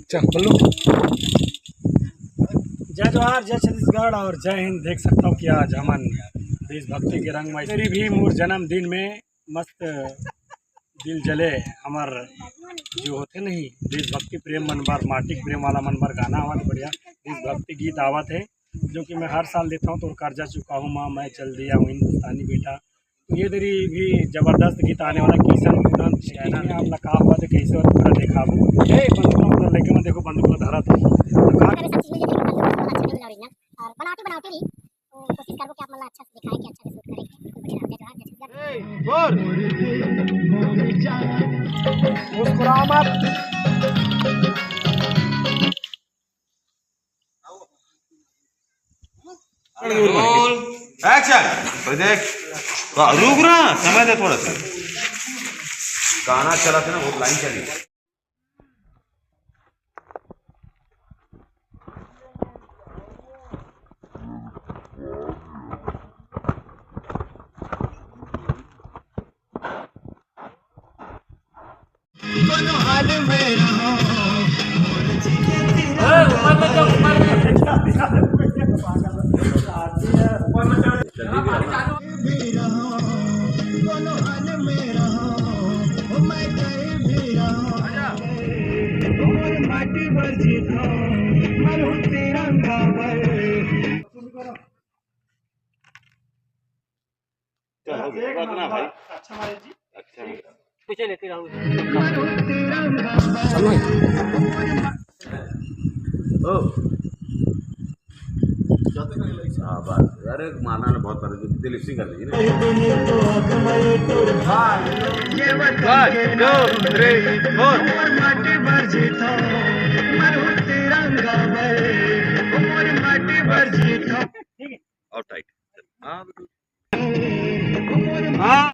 चल बोलो। जय जवाहर, जय छत्तीसगढ़ और जय हिंद। देख सकता हूँ कि आज हमन देशभक्ति के रंग में तेरी भी मोर जन्मदिन में मस्त दिल जले हमार जो होते नहीं देशभक्ति प्रेम मन बर, माटी प्रेम वाला मन बर गाना आवत बढ़िया देशभक्ति गीत आवत है जो कि मैं हर साल देता हूँ। तो कर्जा चुका हूँ माँ मैं चल दिया हूँ हिंदुस्तानी बेटा। तो ये तेरी भी जबरदस्त गीत आने वाला किशन पूरन चैना में आप लगा हुआ तो कैसे और पूरा दिखाबू। बंदूक लेके मैं देखो बंदूक धरा था तो बनावटी रही तो कोशिश करो कि आप मतलब अच्छा से दिखाएं कि अच्छा से शूट करें। मुस्कुरा मत। Roll action. देख रुक रहा समय दे थोड़ा सा। गाना चला था ना वो लाइन चली। हाल में रहो माटी पर जीतो तिरंगा पर। भाई अच्छा भाई जी अच्छा पीछे लेते रहूँ। हाँ बस अरे माना ने बहुत तरह की लिपसिंग कर दी ना। Out tight. हाँ